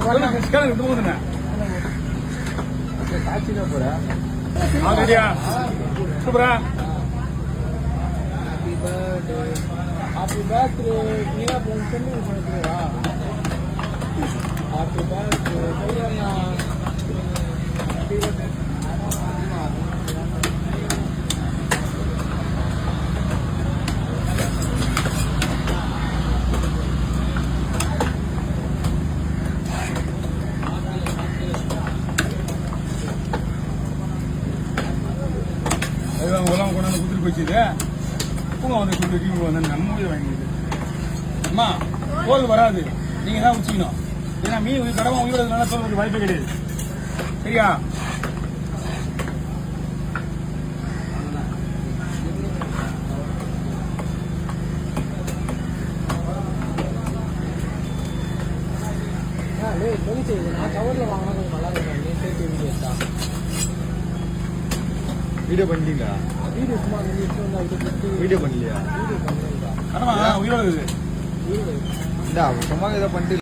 விட்டு போதுண்ணே காட்சி தான் போறேன். ரெடியா சூப்பரா. ஹாப்பி பர்த்டே நீங்க சொல்லி பண்ணிக்கிறா. Happy birthday கையண்ணா. உலகம் கொண்டாந்து குத்துட்டு போச்சுது பூங்க வந்து சொல்லிட்டு வந்து நம்ம வாங்கிடுது. அம்மா கோல் வராது, நீங்க தான் வச்சுக்கணும். ஏன்னா மீன் கடமை உயிரோட சொல்றதுக்கு வாய்ப்பே கிடையாது. சரியா? கவர்ல வாங்கினா கொஞ்சம் நல்லா இருக்கும். நீ சேர்த்து வீடியோ பண்ணிட்டீங்களா? வீடியோ சும்மா வீடியோ பண்ணலையா? கடமை உயிரோட சும்மா இதை பண்ணிட்டு